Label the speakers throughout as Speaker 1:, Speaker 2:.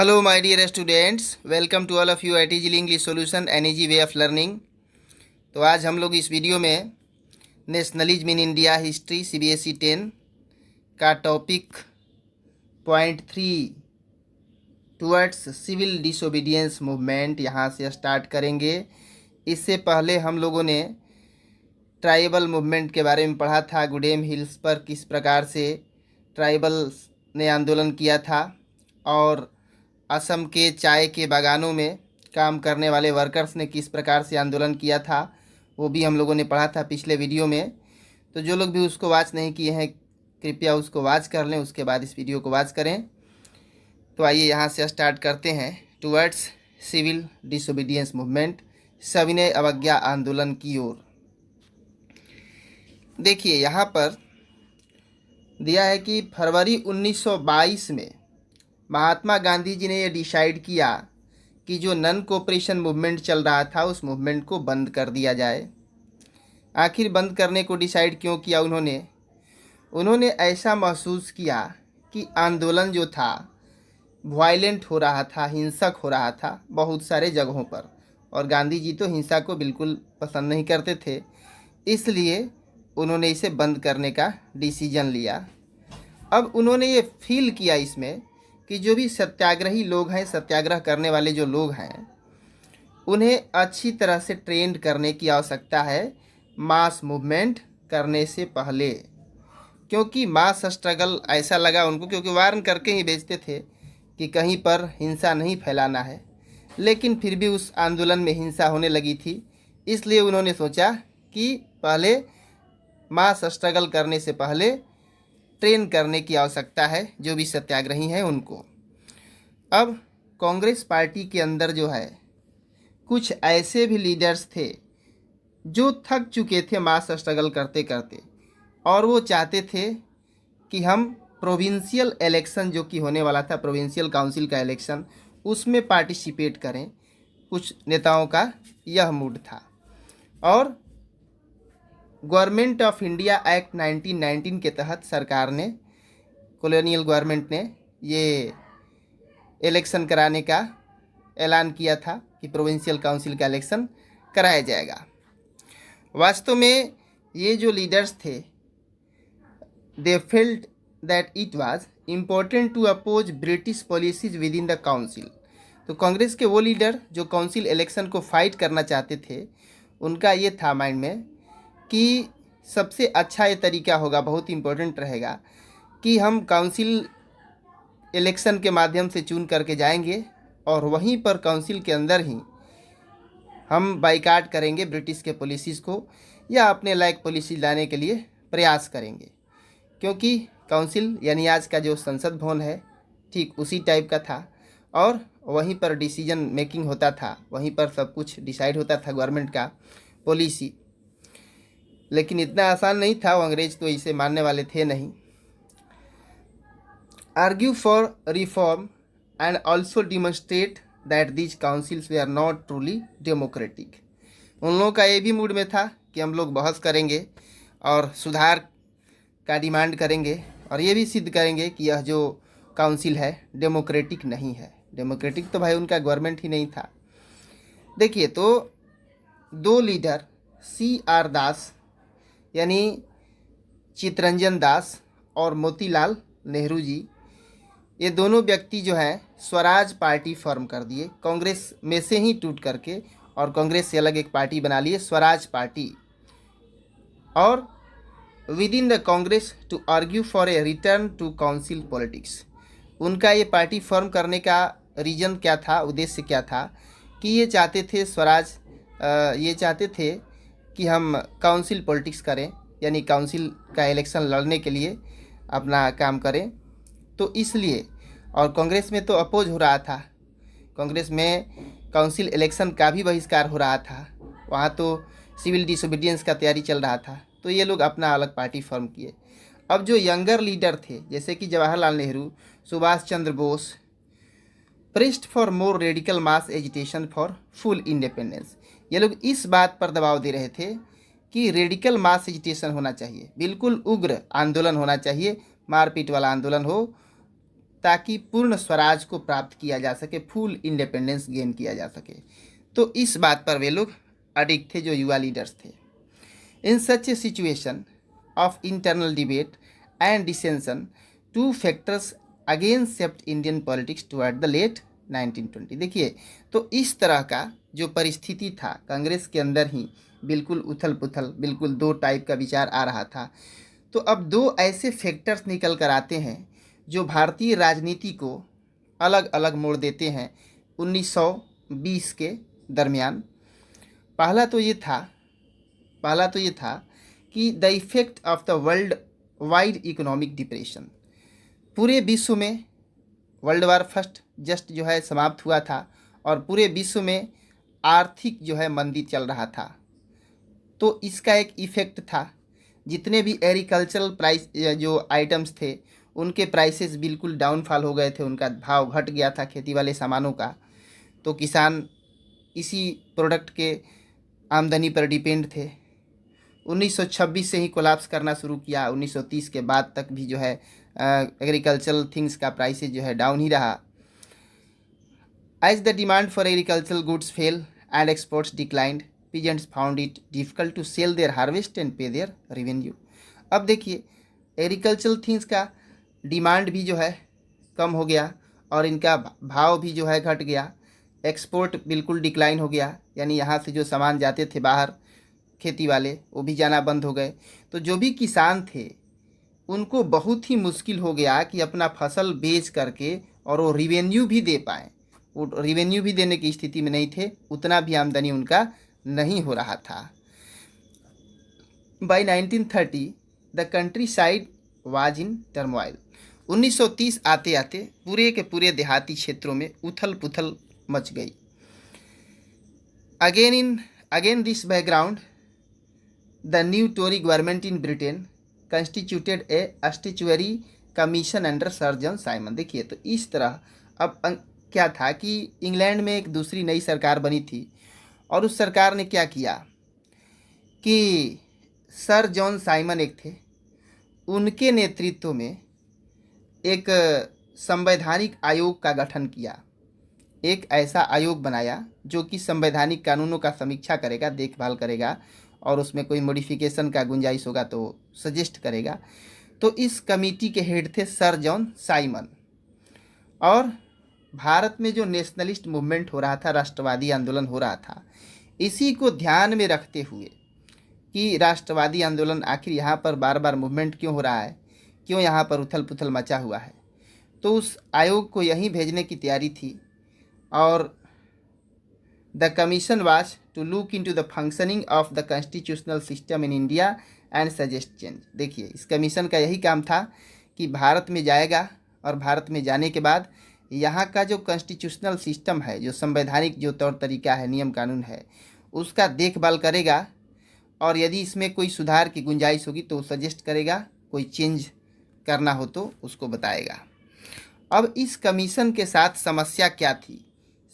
Speaker 1: Hello, my dear students. Welcome to all of you at Easy English Solution and Easy Way of Learning. तो आज हम लोग इस video में nationalism in India history CBSE 10 का topic .3 towards civil disobedience movement यहाँ से start करेंगे। इससे पहले हम लोगों ने ट्राइबल मूवमेंट के बारे में पढ़ा था। गुडेम हिल्स पर किस प्रकार से ट्राइबल्स ने आंदोलन किया था और असम के चाय के बागानों में काम करने वाले वर्कर्स ने किस प्रकार से आंदोलन किया था, वो भी हम लोगों ने पढ़ा था पिछले वीडियो में। तो जो लोग भी उसको वॉच नहीं किए हैं कृपया उसको वॉच कर लें, उसके बाद इस वीडियो को वॉच करें। तो आइए यहाँ से स्टार्ट करते हैं। टुवर्ड्स सिविल डिसोबीडियंस मूवमेंट, सविनय अवज्ञा आंदोलन की ओर। देखिए यहाँ पर दिया है कि फरवरी 1922 में महात्मा गांधी जी ने यह डिसाइड किया कि जो नन कोऑपरेशन मूवमेंट चल रहा था उस मूवमेंट को बंद कर दिया जाए। आखिर बंद करने को डिसाइड क्यों किया उन्होंने ऐसा महसूस किया कि आंदोलन जो था वायलेंट हो रहा था, हिंसक हो रहा था बहुत सारे जगहों पर, और गांधी जी तो हिंसा को बिल्कुल पसंद नहीं करते थे। इसलिए उन्होंने इसे बंद करने का डिसीजन लिया। अब उन्होंने ये फील किया इसमें कि जो भी सत्याग्रही लोग हैं, सत्याग्रह करने वाले जो लोग हैं, उन्हें अच्छी तरह से ट्रेंड करने की आवश्यकता है मास मूवमेंट करने से पहले। क्योंकि मास स्ट्रगल ऐसा लगा उनको, क्योंकि वार्न करके ही भेजते थे कि कहीं पर हिंसा नहीं फैलाना है, लेकिन फिर भी उस आंदोलन में हिंसा होने लगी थी। इसलिए उन्होंने सोचा कि पहले मास स्ट्रगल करने से पहले ट्रेन करने की आवश्यकता है जो भी सत्याग्रही हैं उनको। अब कांग्रेस पार्टी के अंदर जो है कुछ ऐसे भी लीडर्स थे जो थक चुके थे मास स्ट्रगल करते करते, और वो चाहते थे कि हम प्रोविंशियल इलेक्शन जो कि होने वाला था, प्रोविंशियल काउंसिल का इलेक्शन, उसमें पार्टिसिपेट करें। कुछ नेताओं का यह मूड था। और गवर्नमेंट ऑफ इंडिया एक्ट 1919 के तहत सरकार ने, कॉलोनियल गवर्नमेंट ने ये इलेक्शन कराने का ऐलान किया था कि प्रोविंशियल काउंसिल का इलेक्शन कराया जाएगा। वास्तव में ये जो लीडर्स थे, they felt that it was important to oppose British policies within the council. तो कांग्रेस के वो लीडर जो काउंसिल इलेक्शन को फाइट करना चाहते थे, उनका ये था माइंड में कि सबसे अच्छा ये तरीका होगा, बहुत इम्पोर्टेंट रहेगा कि हम काउंसिल इलेक्शन के माध्यम से चुन करके जाएंगे और वहीं पर काउंसिल के अंदर ही हम बाइकाट करेंगे ब्रिटिश के पॉलिसीज़ को, या अपने लायक पॉलिसी लाने के लिए प्रयास करेंगे। क्योंकि काउंसिल यानी आज का जो संसद भवन है ठीक उसी टाइप का था, और वहीं पर डिसीजन मेकिंग होता था, वहीं पर सब कुछ डिसाइड होता था गवर्नमेंट का पॉलिसी। लेकिन इतना आसान नहीं था, वो अंग्रेज तो इसे मानने वाले थे नहीं। Argue for reform and also demonstrate that these councils वे आर नॉट ट्रूली डेमोक्रेटिक। उन लोगों का ये भी मूड में था कि हम लोग बहस करेंगे और सुधार का डिमांड करेंगे, और ये भी सिद्ध करेंगे कि यह जो काउंसिल है डेमोक्रेटिक नहीं है। डेमोक्रेटिक तो भाई उनका गवर्नमेंट ही नहीं था। देखिए, तो दो लीडर CR दास यानी चितरंजन दास और मोतीलाल नेहरू जी, ये दोनों व्यक्ति जो हैं स्वराज पार्टी फॉर्म कर दिए कांग्रेस में से ही टूट करके, और कांग्रेस से अलग एक पार्टी बना लिए स्वराज पार्टी। और within the Congress to argue for a return to council politics. उनका ये पार्टी फॉर्म करने का रीज़न क्या था, उद्देश्य क्या था, कि ये चाहते थे स्वराज, ये चाहते थे कि हम काउंसिल पॉलिटिक्स करें, यानी काउंसिल का इलेक्शन लड़ने के लिए अपना काम करें। तो इसलिए, और कांग्रेस में तो अपोज हो रहा था, कांग्रेस में काउंसिल इलेक्शन का भी बहिष्कार हो रहा था, वहाँ तो सिविल डिसोबीडियंस का तैयारी चल रहा था। तो ये लोग अपना अलग पार्टी फॉर्म किए। अब जो यंगर लीडर थे जैसे कि Jawaharlal Nehru, Subhash Chandra Bose, pressed for more radical mass agitation for full independence, ये लोग इस बात पर दबाव दे रहे थे कि रेडिकल मास एजिटेशन होना चाहिए, बिल्कुल उग्र आंदोलन होना चाहिए, मारपीट वाला आंदोलन हो, ताकि पूर्ण स्वराज को प्राप्त किया जा सके, फुल इंडिपेंडेंस गेन किया जा सके। तो इस बात पर वे लोग अडिग थे, जो युवा लीडर्स थे। In such a situation of internal debate and dissension, two factors again shaped Indian politics toward the late 1920। देखिए, तो इस तरह का जो परिस्थिति था कांग्रेस के अंदर ही, बिल्कुल उथल पुथल, बिल्कुल दो टाइप का विचार आ रहा था। तो अब दो ऐसे फैक्टर्स निकल कर आते हैं जो भारतीय राजनीति को अलग अलग मोड़ देते हैं 1920 के दरमियान। पहला तो ये था कि the effect of the world wide economic depression. पूरे विश्व में वर्ल्ड वार फर्स्ट जस्ट जो है समाप्त हुआ था और पूरे विश्व में आर्थिक जो है मंदी चल रहा था। तो इसका एक इफेक्ट था। जितने भी एग्रीकल्चरल प्राइस जो आइटम्स थे उनके प्राइसेस बिल्कुल डाउनफॉल हो गए थे, उनका भाव घट गया था खेती वाले सामानों का। तो किसान इसी प्रोडक्ट के आमदनी पर डिपेंड थे। 1926 से ही कोलैप्स करना शुरू किया। 1930 के बाद तक भी जो है एग्रीकल्चरल थिंग्स का प्राइसेस जो है डाउन ही रहा। As the demand for agricultural goods fell and exports declined, peasants found it difficult to sell their harvest and pay their revenue। अब देखिए, एग्रीकल्चरल थिंग्स का डिमांड भी जो है कम हो गया और इनका भाव भी जो है घट गया। एक्सपोर्ट बिल्कुल डिक्लाइन हो गया, यानी यहाँ से जो सामान जाते थे बाहर खेती वाले, वो भी जाना बंद हो गए। तो जो भी किसान थे उनको बहुत ही मुश्किल हो गया कि अपना फसल बेच करके और वो रिवेन्यू भी दे पाएँ। वो रिवेन्यू भी देने की स्थिति में नहीं थे, उतना भी आमदनी उनका नहीं हो रहा था। By 1930 the country side was in turmoil. 1930 आते आते पूरे के पूरे देहाती क्षेत्रों में उथल पुथल मच गई। Again this background, the new Tory government in Britain constituted a statutory commission under Sir John Simon. देखिए, तो इस तरह अब क्या था कि इंग्लैंड में एक दूसरी नई सरकार बनी थी और उस सरकार ने क्या किया कि सर जॉन साइमन एक थे, उनके नेतृत्व में एक संवैधानिक आयोग का गठन किया। एक ऐसा आयोग बनाया जो कि संवैधानिक कानूनों का समीक्षा करेगा, देखभाल करेगा और उसमें कोई मॉडिफिकेशन का गुंजाइश होगा तो सजेस्ट करेगा। तो इस कमेटी के हेड थे सर जॉन साइमन। और भारत में जो नेशनलिस्ट मूवमेंट हो रहा था, राष्ट्रवादी आंदोलन हो रहा था, इसी को ध्यान में रखते हुए कि राष्ट्रवादी आंदोलन आखिर यहाँ पर बार बार मूवमेंट क्यों हो रहा है, क्यों यहाँ पर उथल पुथल मचा हुआ है, तो उस आयोग को यहीं भेजने की तैयारी थी। और the commission was to look into the functioning of the constitutional system in India and suggest change. देखिए, इस कमीशन का यही काम था कि भारत में जाएगा और भारत में जाने के बाद यहाँ का जो कॉन्स्टिट्यूशनल सिस्टम है, जो संवैधानिक जो तौर तरीका है, नियम कानून है, उसका देखभाल करेगा और यदि इसमें कोई सुधार की गुंजाइश होगी तो सजेस्ट करेगा, कोई चेंज करना हो तो उसको बताएगा। अब इस कमीशन के साथ समस्या क्या थी?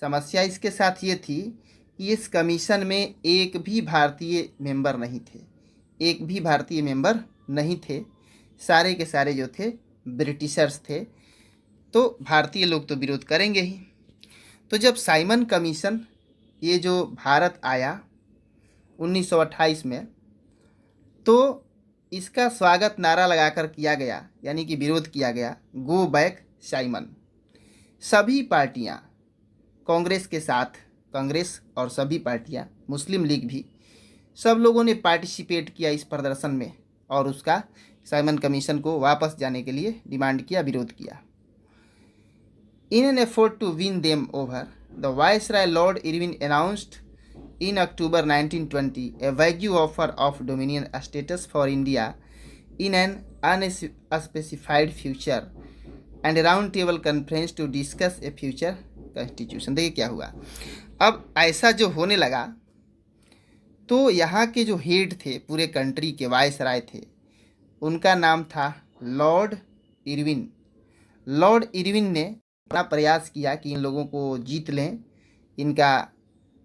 Speaker 1: समस्या इसके साथ ये थी कि इस कमीशन में एक भी भारतीय मेंबर नहीं थे, एक भी भारतीय मेंबर नहीं थे। सारे के सारे जो थे ब्रिटिशर्स थे। तो भारतीय लोग तो विरोध करेंगे ही। तो जब साइमन कमीशन ये जो भारत आया 1928 में, तो इसका स्वागत नारा लगाकर किया गया, यानी कि विरोध किया गया, गो बैक साइमन। सभी पार्टियां कांग्रेस के साथ, कांग्रेस और सभी पार्टियां, मुस्लिम लीग भी, सब लोगों ने पार्टिसिपेट किया इस प्रदर्शन में और उसका साइमन कमीशन को वापस जाने के लिए डिमांड किया, विरोध किया। In an effort to win them over, the Viceroy Lord Irwin announced in October 1920 a vague offer of dominion status for India in an unspecified future and a round table conference to discuss a future constitution। देखिए क्या हुआ। अब ऐसा जो होने लगा तो यहाँ के जो हेड थे पूरे कंट्री के, वायसराय थे, उनका नाम था लॉर्ड इरविन। लॉर्ड इरविन ने अपना प्रयास किया कि इन लोगों को जीत लें, इनका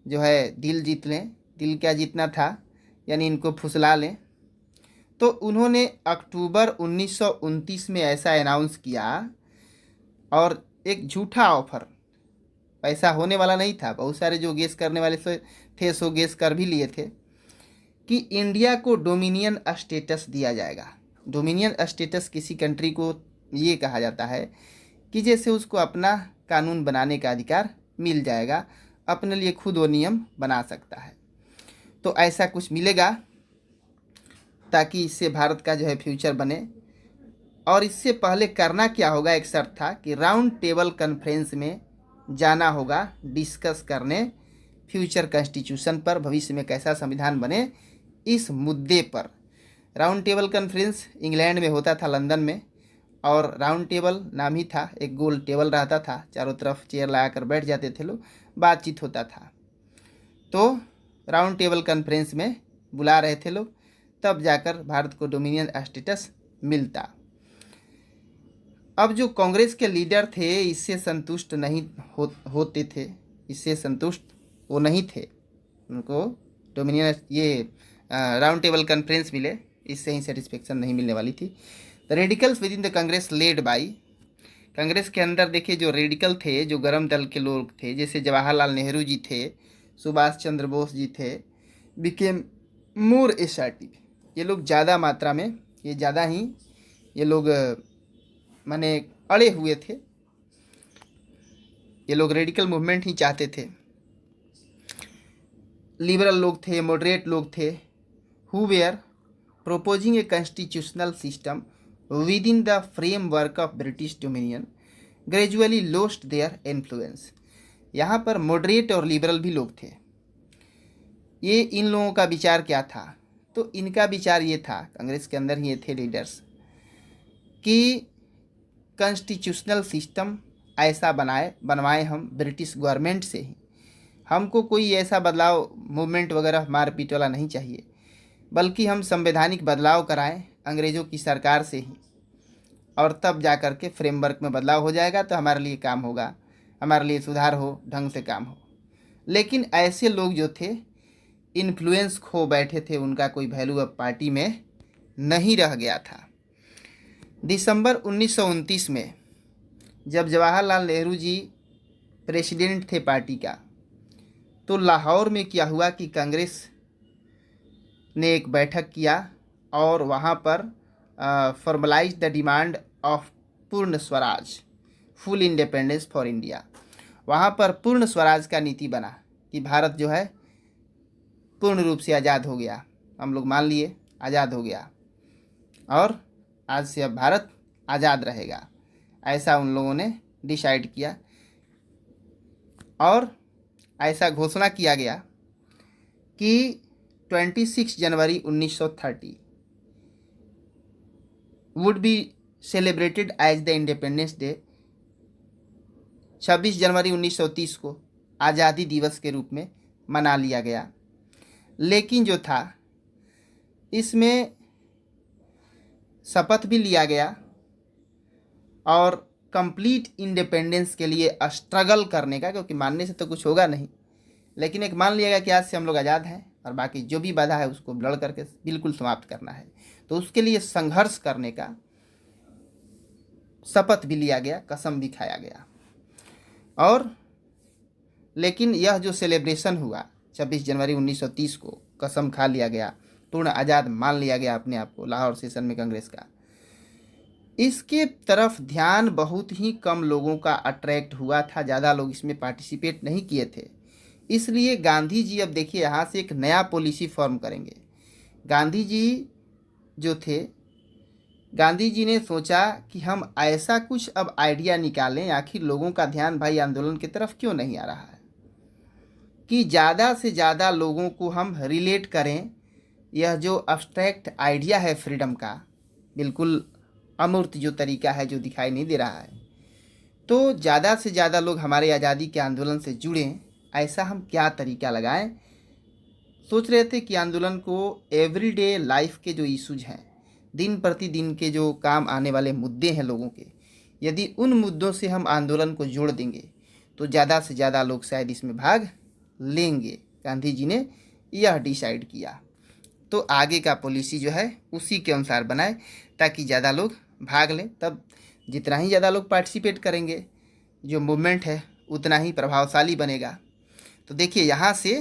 Speaker 1: जो है दिल जीत लें। दिल क्या जीतना था, यानी इनको फुसला लें। तो उन्होंने अक्टूबर 1929 में ऐसा अनाउंस किया और एक झूठा ऑफर, पैसा होने वाला नहीं था, बहुत सारे जो गेस करने वाले थे सो गेस कर भी लिए थे कि इंडिया को डोमिनियन स्टेटस दिया जाएगा। डोमिनियन स्टेटस किसी कंट्री को ये कहा जाता है कि जैसे उसको अपना कानून बनाने का अधिकार मिल जाएगा, अपने लिए खुद वो नियम बना सकता है। तो ऐसा कुछ मिलेगा ताकि इससे भारत का जो है फ्यूचर बने। और इससे पहले करना क्या होगा, एक शर्त था कि राउंड टेबल कॉन्फ्रेंस में जाना होगा डिस्कस करने फ्यूचर कॉन्स्टिट्यूशन पर, भविष्य में कैसा संविधान बने इस मुद्दे पर। राउंड टेबल कॉन्फ्रेंस इंग्लैंड में होता था, लंदन में, और राउंड टेबल नाम ही था, एक गोल टेबल रहता था, चारों तरफ चेयर लगा कर बैठ जाते थे लोग, बातचीत होता था। तो राउंड टेबल कॉन्फ्रेंस में बुला रहे थे लोग, तब जाकर भारत को डोमिनियन स्टेटस मिलता। अब जो कांग्रेस के लीडर थे इससे संतुष्ट नहीं होते थे, इससे संतुष्ट वो नहीं थे, उनको डोमिनियन ये राउंड टेबल कॉन्फ्रेंस मिले, इससे ही सेटिस्फेक्शन नहीं मिलने वाली थी। The radicals with in the Congress led by, Congress के अंदर देखिए जो रेडिकल थे, जो गरम दल के लोग थे, जैसे जवाहरलाल नेहरू जी थे, सुभाष चंद्र बोस जी थे, बिकेम मोर एसर्टिव, ये लोग ज़्यादा मात्रा में, ये ज़्यादा ही ये लोग माने अड़े हुए थे, ये लोग रेडिकल मूवमेंट ही चाहते थे। लिबरल लोग थे, मॉडरेट लोग थे, who were proposing a constitutional system within the framework of British Dominion gradually lost their influence। यहाँ पर मॉडरेट और लिबरल भी लोग थे। ये इन लोगों का विचार क्या था, तो इनका विचार ये था, कांग्रेस के अंदर ही ये थे लीडर्स, कि कॉन्स्टिट्यूशनल सिस्टम ऐसा बनवाएं हम ब्रिटिश गवर्नमेंट से ही, हमको कोई ऐसा बदलाव मूवमेंट वगैरह मारपीट वाला नहीं चाहिए, बल्कि हम संवैधानिक बदलाव कराएं अंग्रेज़ों की सरकार से ही, और तब जा कर के फ्रेमवर्क में बदलाव हो जाएगा तो हमारे लिए काम होगा, हमारे लिए सुधार हो, ढंग से काम हो। लेकिन ऐसे लोग जो थे इन्फ्लुएंस खो बैठे थे, उनका कोई वैल्यू अब पार्टी में नहीं रह गया था। दिसंबर 1929 में जब जवाहरलाल नेहरू जी प्रेसिडेंट थे पार्टी का, तो लाहौर में क्या हुआ कि कांग्रेस ने एक बैठक किया और वहाँ पर फॉर्मलाइज द डिमांड ऑफ पूर्ण Swaraj, full independence for India. वहाँ पर पूर्ण स्वराज का नीति बना कि भारत जो है पूर्ण रूप से आज़ाद हो गया, हम लोग मान लिए आज़ाद हो गया और आज से अब भारत आज़ाद रहेगा, ऐसा उन लोगों ने डिसाइड किया। और ऐसा घोषणा किया गया कि 26 जनवरी 1930 would be celebrated as the independence day. 26 जनवरी 1930 को आज़ादी दिवस के रूप में मना लिया गया। लेकिन जो था इसमें शपथ भी लिया गया और कंप्लीट इंडिपेंडेंस के लिए स्ट्रगल करने का, क्योंकि मानने से तो कुछ होगा नहीं, लेकिन एक मान लिया गया कि आज से हम लोग आज़ाद हैं और बाकी जो भी बाधा है उसको लड़ करके बिल्कुल समाप्त करना है। तो उसके लिए संघर्ष करने का शपथ भी लिया गया, कसम भी खाया गया। और लेकिन यह जो सेलिब्रेशन हुआ 26 जनवरी 1930 को, कसम खा लिया गया, पूर्ण आज़ाद मान लिया गया अपने आप को लाहौर सेशन में कांग्रेस का, इसके तरफ ध्यान बहुत ही कम लोगों का अट्रैक्ट हुआ था, ज़्यादा लोग इसमें पार्टिसिपेट नहीं किए थे। इसलिए गांधी जी अब देखिए यहाँ से एक नया पॉलिसी फॉर्म करेंगे। गांधी जी जो थे, गांधी जी ने सोचा कि हम ऐसा कुछ अब आइडिया निकालें, आखिर लोगों का ध्यान भाई आंदोलन की तरफ क्यों नहीं आ रहा है, कि ज़्यादा से ज़्यादा लोगों को हम रिलेट करें। यह जो अब्स्ट्रैक्ट आइडिया है फ्रीडम का, बिल्कुल अमूर्त जो तरीका है जो दिखाई नहीं दे रहा है, तो ज़्यादा से ज़्यादा लोग हमारे आज़ादी के आंदोलन से जुड़ें, ऐसा हम क्या तरीका लगाएं। सोच रहे थे कि आंदोलन को एवरीडे लाइफ के जो इश्यूज हैं, दिन प्रतिदिन के जो काम आने वाले मुद्दे हैं लोगों के, यदि उन मुद्दों से हम आंदोलन को जोड़ देंगे तो ज़्यादा से ज़्यादा लोग शायद इसमें भाग लेंगे। गांधी जी ने यह डिसाइड किया, तो आगे का पॉलिसी जो है उसी के अनुसार बनाए ताकि ज़्यादा लोग भाग लें। तब जितना ही ज़्यादा लोग पार्टिसिपेट करेंगे जो मूवमेंट है उतना ही प्रभावशाली बनेगा। तो देखिए यहाँ से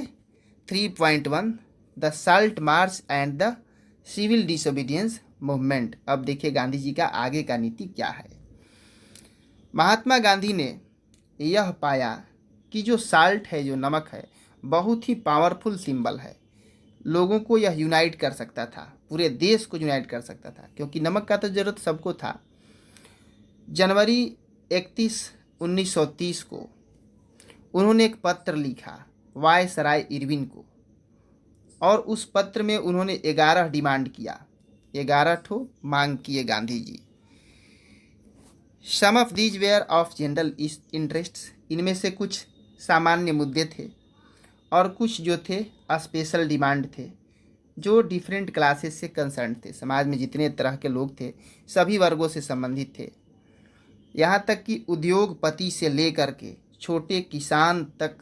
Speaker 1: 3.1 the salt march and the civil disobedience movement. अब देखिए गांधी जी का आगे का नीति क्या है। महात्मा गांधी ने यह पाया कि जो साल्ट है, जो नमक है, बहुत ही पावरफुल सिंबल है। लोगों को यह यूनाइट कर सकता था, पूरे देश को यूनाइट कर सकता था, क्योंकि नमक का तो ज़रूरत सबको था। जनवरी 31, 1930 को उन्होंने एक पत्र लिखा वायसराय इरविन को, और उस पत्र में उन्होंने 11 डिमांड किया, 11 ठो मांग किए Gandhi ji. Some of these were of general interests, इनमें से कुछ सामान्य मुद्दे थे और कुछ जो थे स्पेशल डिमांड थे, जो डिफरेंट क्लासेस से कंसर्न थे। समाज में जितने तरह के लोग थे सभी वर्गों से संबंधित थे, यहाँ तक कि उद्योगपति से लेकर के छोटे किसान तक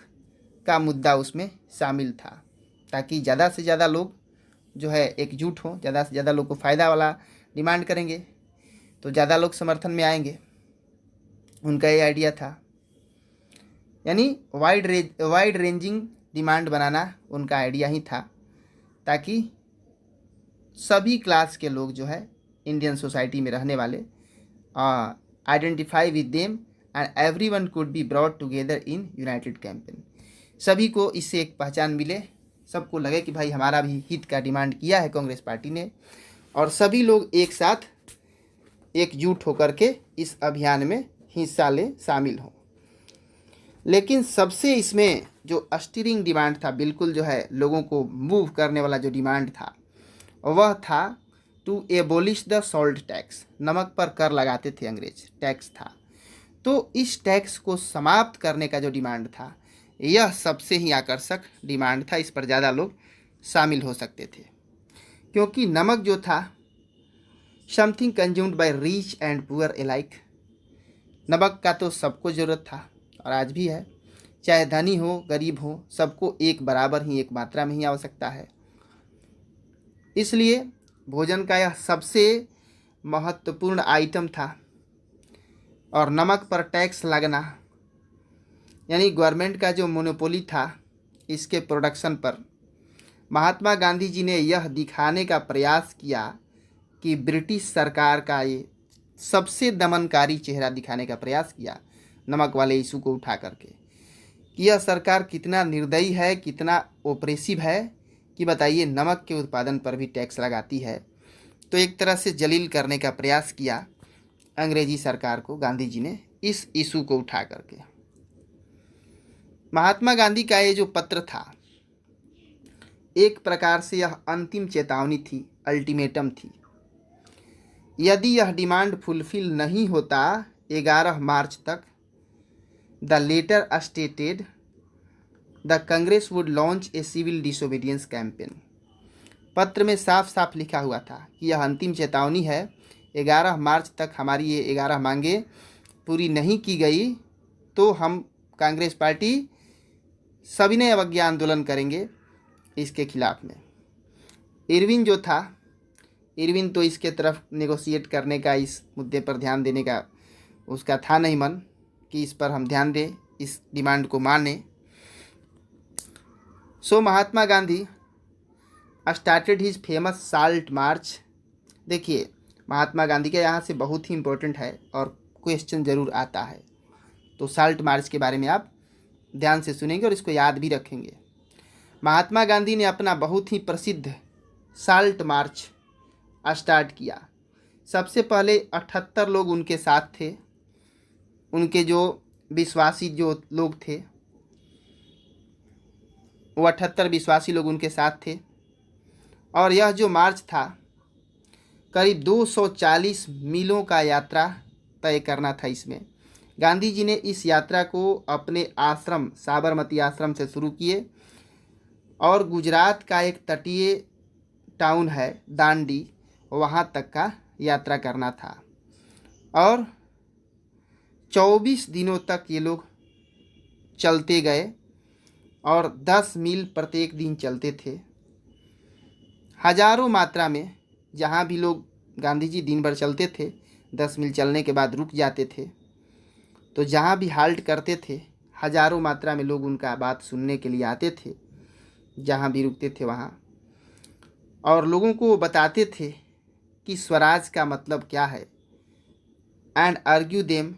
Speaker 1: का मुद्दा उसमें शामिल था, ताकि ज़्यादा से ज़्यादा लोग जो है एकजुट हों, ज़्यादा से ज़्यादा लोग को फ़ायदा वाला डिमांड करेंगे तो ज़्यादा लोग समर्थन में आएंगे। उनका ये आइडिया था, यानी वाइड रेंजिंग डिमांड बनाना उनका आइडिया ही था, ताकि सभी क्लास के लोग जो है इंडियन सोसाइटी में रहने वाले identify with them and everyone could be brought together in United campaign. सभी को इससे एक पहचान मिले, सबको लगे कि भाई हमारा भी हित का डिमांड किया है कांग्रेस पार्टी ने, और सभी लोग एक साथ एकजुट होकर के इस अभियान में हिस्सा ले, शामिल हों। लेकिन सबसे इसमें जो स्टीरिंग डिमांड था, बिल्कुल जो है लोगों को मूव करने वाला जो डिमांड था, वह था to abolish the salt tax. नमक पर कर लगाते थे अंग्रेज, टैक्स था, तो इस टैक्स को समाप्त करने का जो डिमांड था, यह सबसे ही आकर्षक डिमांड था। इस पर ज़्यादा लोग शामिल हो सकते थे, क्योंकि नमक जो था something consumed by rich and poor iliac. नमक का तो सबको ज़रूरत था और आज भी है, चाहे धनी हो गरीब हो, सबको एक बराबर ही, एक मात्रा में ही आवश्यकता है। इसलिए भोजन का यह सबसे महत्वपूर्ण आइटम था, और नमक पर टैक्स लगना यानी गवर्नमेंट का जो मोनोपोली था इसके प्रोडक्शन पर, महात्मा गांधी जी ने यह दिखाने का प्रयास किया कि ब्रिटिश सरकार का ये सबसे दमनकारी चेहरा दिखाने का प्रयास किया नमक वाले इशू को उठा करके, कि यह सरकार कितना निर्दयी है, कितना ओप्रेसिव है, कि बताइए नमक के उत्पादन पर भी टैक्स लगाती है। तो एक तरह से जलील करने का प्रयास किया अंग्रेजी सरकार को गांधी जी ने इस इशू को उठा करके। महात्मा गांधी का ये जो पत्र था, एक प्रकार से यह अंतिम चेतावनी थी, अल्टीमेटम थी। यदि यह डिमांड फुलफिल नहीं होता 11 मार्च तक, the letter stated the Congress would launch a civil disobedience campaign. पत्र में साफ साफ लिखा हुआ था कि यह अंतिम चेतावनी है, 11 मार्च तक हमारी ये 11 मांगें पूरी नहीं की गई तो हम कांग्रेस पार्टी सविनय अवज्ञा आंदोलन करेंगे इसके खिलाफ में। इरविन जो था, इरविन तो इसके तरफ नेगोशिएट करने का, इस मुद्दे पर ध्यान देने का उसका था नहीं मन कि इस पर हम ध्यान दें, इस डिमांड को माने। So Mahatma Gandhi started his famous salt march. देखिए महात्मा गांधी का यहाँ से बहुत ही इम्पोर्टेंट है और क्वेश्चन ज़रूर आता है, तो साल्ट मार्च के बारे में आप ध्यान से सुनेंगे और इसको याद भी रखेंगे। महात्मा गांधी ने अपना बहुत ही प्रसिद्ध साल्ट मार्च स्टार्ट किया। सबसे पहले 78 लोग उनके साथ थे, उनके जो विश्वासी जो लोग थे वो 78 विश्वासी लोग उनके साथ थे, और यह जो मार्च था करीब 240 मीलों का यात्रा तय करना था। इसमें गांधी जी ने इस यात्रा को अपने आश्रम साबरमती आश्रम से शुरू किए और गुजरात का एक तटीय टाउन है दांडी, वहाँ तक का यात्रा करना था, और 24 दिनों तक ये लोग चलते गए और 10 मील प्रत्येक दिन चलते थे। हजारों मात्रा में जहाँ भी लोग गांधी जी दिन भर चलते थे 10 मील चलने के बाद रुक जाते थे। तो जहाँ भी हाल्ट करते थे हजारों मात्रा में लोग उनका बात सुनने के लिए आते थे, जहाँ भी रुकते थे वहाँ, और लोगों को बताते थे कि स्वराज का मतलब क्या है, and argue them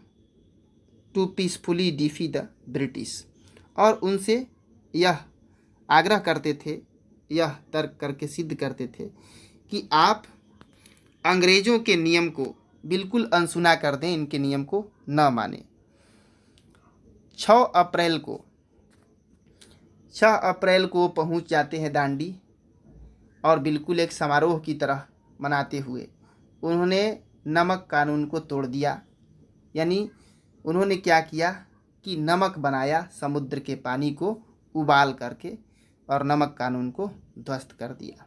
Speaker 1: to peacefully defy the British. और उनसे यह आग्रह करते थे, यह तर्क करके सिद्ध करते थे कि आप अंग्रेज़ों के नियम को बिल्कुल अनसुना कर दें, इनके नियम को न मानें। 6 अप्रैल को 6 अप्रैल को पहुंच जाते हैं दांडी, और बिल्कुल एक समारोह की तरह मनाते हुए उन्होंने नमक कानून को तोड़ दिया। यानी उन्होंने क्या किया कि नमक बनाया, समुद्र के पानी को उबाल करके, और नमक कानून को ध्वस्त कर दिया।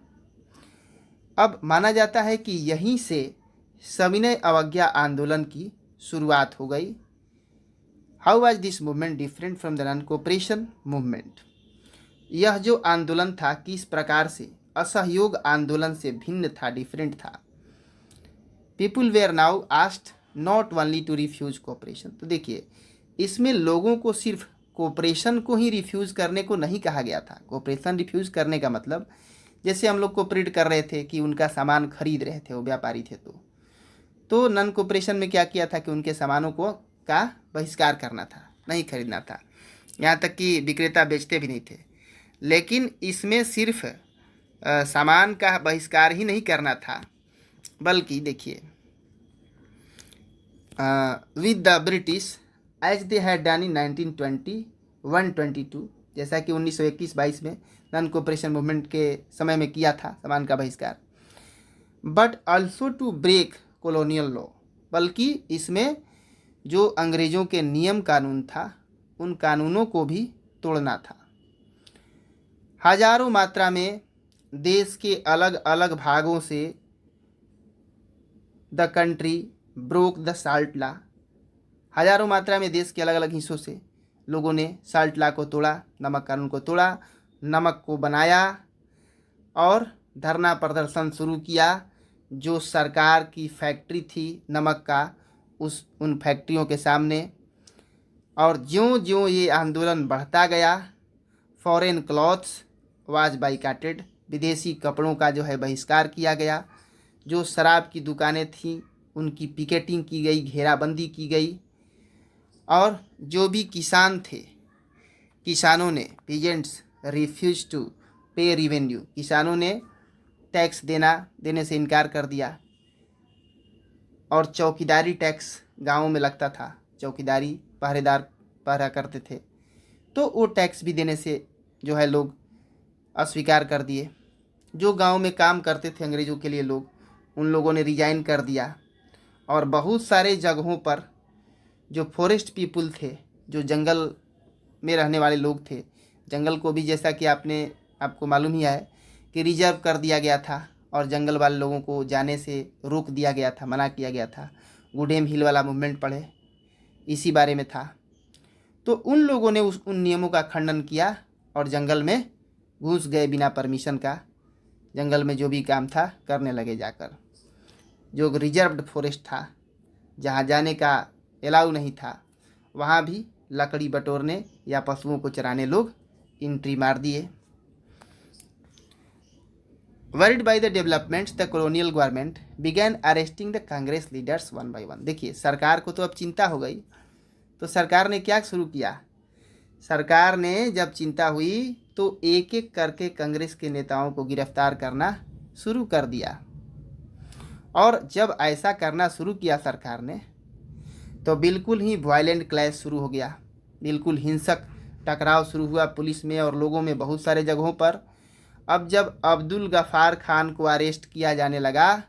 Speaker 1: अब माना जाता है कि यहीं से सविनय अवज्ञा आंदोलन की शुरुआत हो गई। How was this movement different from the non cooperation movement? यह जो आंदोलन था किस प्रकार से असहयोग आंदोलन से भिन्न था, डिफरेंट था। People were now asked not only to refuse cooperation. तो देखिए, इसमें लोगों को सिर्फ कोऑपरेशन को ही रिफ्यूज़ करने को नहीं कहा गया था। कोऑपरेशन रिफ्यूज़ करने का मतलब, जैसे हम लोग कोऑपरेट कर रहे थे कि उनका सामान खरीद रहे थे, वो व्यापारी थे, तो नॉन कोऑपरेशन में क्या किया था कि उनके सामानों को का बहिष्कार करना था, नहीं खरीदना था, यहाँ तक कि विक्रेता बेचते भी नहीं थे। लेकिन इसमें सिर्फ सामान का बहिष्कार ही नहीं करना था, बल्कि देखिए, with the British as they had done in 1921-22, जैसा कि 1921-22 में नॉन कोऑपरेशन मूवमेंट के समय में किया था सामान का बहिष्कार। But also to break colonial law, बल्कि इसमें जो अंग्रेज़ों के नियम कानून था उन कानूनों को भी तोड़ना था। हजारों मात्रा में देश के अलग अलग भागों से the country broke the salt law, हजारों मात्रा में देश के अलग अलग हिस्सों से लोगों ने साल्ट लॉ को तोड़ा, नमक कानून को तोड़ा, नमक को बनाया और धरना प्रदर्शन शुरू किया। जो सरकार की फैक्ट्री थी नमक का, उन फैक्ट्रियों के सामने। और ज्यों ज्यों ये आंदोलन बढ़ता गया, फॉरेन क्लॉथ्स वाज बाइकाटेड, विदेशी कपड़ों का जो है बहिष्कार किया गया। जो शराब की दुकानें थीं उनकी पिकेटिंग की गई, घेराबंदी की गई, और जो भी किसान थे, किसानों ने, पीजेंट्स रिफ्यूज टू पे रिवेन्यू, किसानों ने टैक्स देने से इनकार कर दिया। और चौकीदारी टैक्स गाँवों में लगता था, चौकीदारी पहरेदार पहरा करते थे, तो वो टैक्स भी देने से जो है लोग अस्वीकार कर दिए। जो गांव में काम करते थे अंग्रेज़ों के लिए लोग, उन लोगों ने रिजाइन कर दिया। और बहुत सारे जगहों पर जो फॉरेस्ट पीपुल थे, जो जंगल में रहने वाले लोग थे, जंगल को भी जैसा कि आपको मालूम ही है कि रिजर्व कर दिया गया था, और जंगल वाले लोगों को जाने से रोक दिया गया था, मना किया गया था। गुडेम हिल वाला मूवमेंट पढ़े, इसी बारे में था। तो उन लोगों ने उन नियमों का खंडन किया और जंगल में घुस गए बिना परमिशन का, जंगल में जो भी काम था करने लगे जाकर। जो रिजर्व्ड फॉरेस्ट था, जहाँ जाने का अलाउ नहीं था, वहाँ भी लकड़ी बटोरने या पशुओं को चराने लोग एंट्री मार दिए। Worried by the developments the colonial government began arresting the Congress leaders one by one. देखिए, सरकार को तो अब चिंता हो गई, तो सरकार ने क्या शुरू किया? सरकार ने जब चिंता हुई तो एक एक करके कांग्रेस के नेताओं को गिरफ्तार करना शुरू कर दिया। और जब ऐसा करना शुरू किया सरकार ने, तो बिल्कुल ही वायलेंट क्लैश शुरू हो गया, बिल्कुल हिंसक टकराव शुरू हुआ पुलिस में और लोगों में बहुत सारे जगहों पर। अब जब अब्दुल गफ़ार खान को अरेस्ट किया जाने लगा,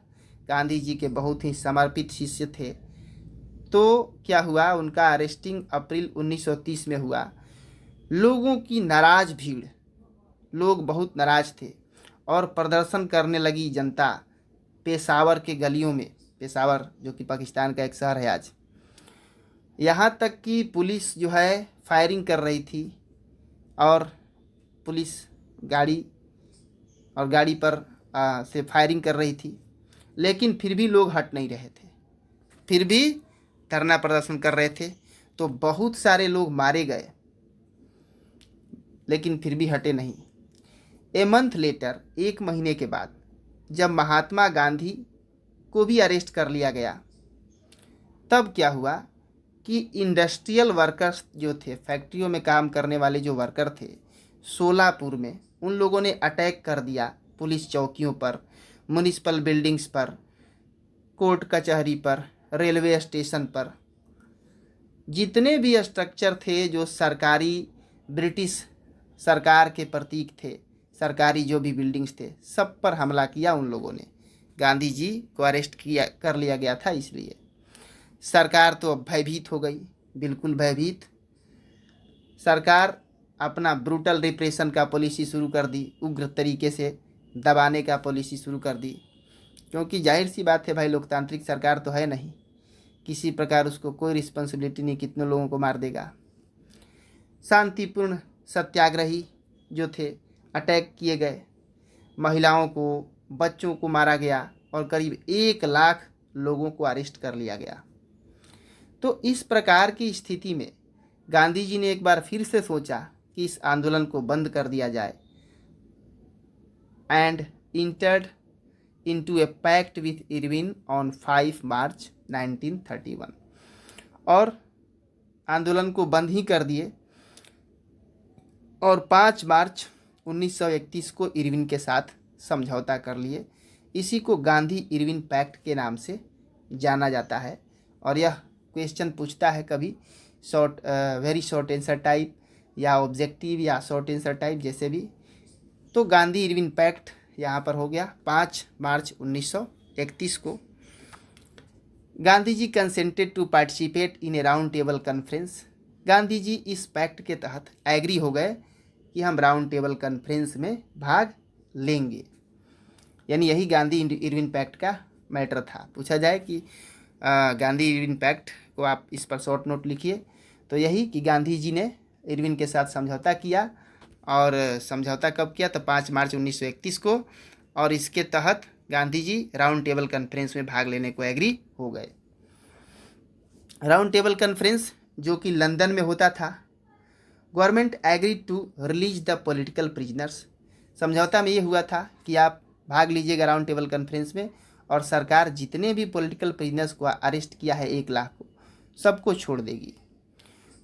Speaker 1: गांधी जी के बहुत ही समर्पित शिष्य थे, तो क्या हुआ, उनका अरेस्टिंग अप्रैल 1930 में हुआ। लोगों की नाराज भीड़, लोग बहुत नाराज थे और प्रदर्शन करने लगी जनता पेशावर के गलियों में। पेशावर जो कि पाकिस्तान का एक शहर है आज, यहाँ तक कि पुलिस जो है फायरिंग कर रही थी, और पुलिस गाड़ी पर से फायरिंग कर रही थी, लेकिन फिर भी लोग हट नहीं रहे थे। फिर भी धरना प्रदर्शन कर रहे थे। तो बहुत सारे लोग मारे गए, लेकिन फिर भी हटे नहीं। ए मंथ लेटर, 1 महीने के बाद, जब महात्मा गांधी को भी अरेस्ट कर लिया गया, तब क्या हुआ कि इंडस्ट्रियल वर्कर्स जो थे, फैक्ट्रियों में काम करने वाले जो वर्कर थे सोलापुर में, उन लोगों ने अटैक कर दिया पुलिस चौकियों पर, म्युनिसिपल बिल्डिंग्स पर, कोर्ट कचहरी पर, रेलवे स्टेशन पर। जितने भी स्ट्रक्चर थे जो सरकारी, ब्रिटिश सरकार के प्रतीक थे, सरकारी जो भी बिल्डिंग्स थे, सब पर हमला किया उन लोगों ने। गांधी जी को अरेस्ट किया कर लिया गया था। इसलिए सरकार तो अब भयभीत हो गई, बिल्कुल भयभीत। सरकार अपना ब्रूटल रिप्रेशन का पॉलिसी शुरू कर दी, उग्र तरीके से दबाने का पॉलिसी शुरू कर दी, क्योंकि जाहिर सी बात है भाई, लोकतांत्रिक सरकार तो है नहीं, किसी प्रकार उसको कोई रिस्पॉन्सिबिलिटी नहीं, कितने लोगों को मार देगा। शांतिपूर्ण सत्याग्रही जो थे अटैक किए गए, महिलाओं को, बच्चों को मारा गया और करीब 1 लाख लोगों को अरेस्ट कर लिया गया। तो इस प्रकार की स्थिति में गांधी जी ने एक बार फिर से सोचा कि इस आंदोलन को बंद कर दिया जाए, and entered into a pact with Irwin on 5 मार्च 1931, और आंदोलन को बंद ही कर दिए और 5 मार्च 1931 को इरविन के साथ समझौता कर लिए। इसी को गांधी इरविन पैक्ट के नाम से जाना जाता है। और यह क्वेश्चन पूछता है कभी short, very short answer type या ऑब्जेक्टिव या शॉर्ट आंसर टाइप, जैसे भी। तो गांधी इरविन पैक्ट यहाँ पर हो गया 5 मार्च 1931 को। Gandhi ji consented to participate in a round table conference. Gandhi ji इस पैक्ट के तहत एग्री हो गए कि हम राउंड टेबल कॉन्फ्रेंस में भाग लेंगे। यानी यही गांधी इरविन पैक्ट का मैटर था। पूछा जाए कि गांधी इरविन पैक्ट को आप इस पर शॉर्ट नोट लिखिए, तो यही कि गांधी जी ने इरविन के साथ समझौता किया, और समझौता कब किया? तो 5 मार्च 1931 को, और इसके तहत Gandhi ji round table conference में भाग लेने को एग्री हो गए। राउंड टेबल कॉन्फ्रेंस जो कि लंदन में होता था। Government agree to release the political prisoners. समझौता में ये हुआ था कि आप भाग लीजिएगा राउंड टेबल कॉन्फ्रेंस में, और सरकार जितने भी पॉलिटिकल प्रिजनर्स को अरेस्ट किया है 1 लाख को, सबको छोड़ देगी।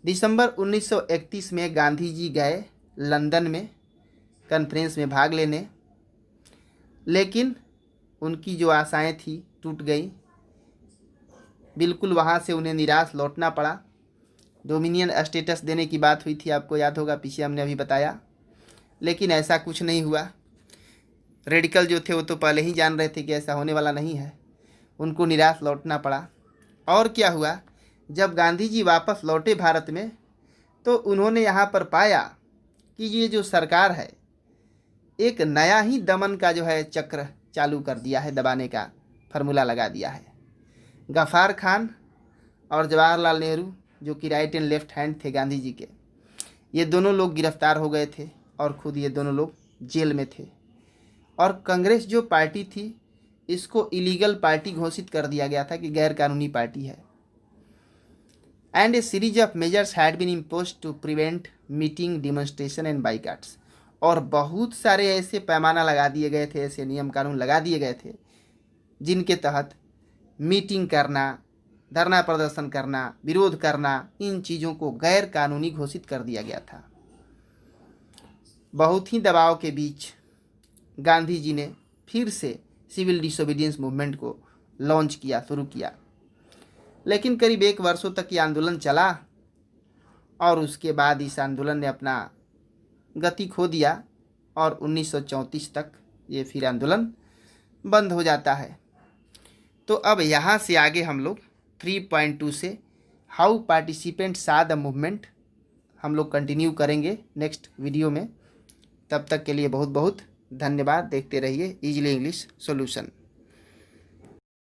Speaker 1: दिसंबर 1931 में गांधी जी गए लंदन में कॉन्फ्रेंस में भाग लेने, लेकिन उनकी जो आशाएं थी टूट गई। बिल्कुल वहाँ से उन्हें निराश लौटना पड़ा। डोमिनियन स्टेटस देने की बात हुई थी, आपको याद होगा, पीछे हमने अभी बताया, लेकिन ऐसा कुछ नहीं हुआ। रेडिकल जो थे वो तो पहले ही जान रहे थे कि ऐसा होने वाला नहीं है, उनको निराश लौटना पड़ा। और क्या हुआ, जब गांधी जी वापस लौटे भारत में, तो उन्होंने यहाँ पर पाया कि ये जो सरकार है एक नया ही दमन का जो है चक्र चालू कर दिया है, दबाने का फार्मूला लगा दिया है। गफ्फार खान और जवाहरलाल नेहरू जो कि राइट एंड लेफ्ट हैंड थे गांधी जी के, ये दोनों लोग गिरफ्तार हो गए थे और खुद ये दोनों लोग जेल में थे। और कांग्रेस जो पार्टी थी, इसको इलीगल पार्टी घोषित कर दिया गया था कि गैर कानूनी पार्टी है। And a series of measures had been imposed to prevent meeting, demonstration and boycotts. और बहुत सारे ऐसे पैमाना लगा दिए गए थे, ऐसे नियम कानून लगा दिए गए थे जिनके तहत मीटिंग करना, धरना प्रदर्शन करना, विरोध करना, इन चीज़ों को गैर कानूनी घोषित कर दिया गया था। बहुत ही दबाव के बीच गांधी जी ने फिर से सिविल डिसोबीडियंस मूवमेंट को लॉन्च किया, शुरू किया। लेकिन करीब 1 वर्षों तक ये आंदोलन चला, और उसके बाद इस आंदोलन ने अपना गति खो दिया, और 1934 तक ये फिर आंदोलन बंद हो जाता है। तो अब यहाँ से आगे हम लोग 3.2 से हाउ पार्टिसिपेंट सा द मूवमेंट हम लोग कंटिन्यू करेंगे नेक्स्ट वीडियो में। तब तक के लिए बहुत बहुत धन्यवाद। देखते रहिए इजीली इंग्लिश सॉल्यूशन।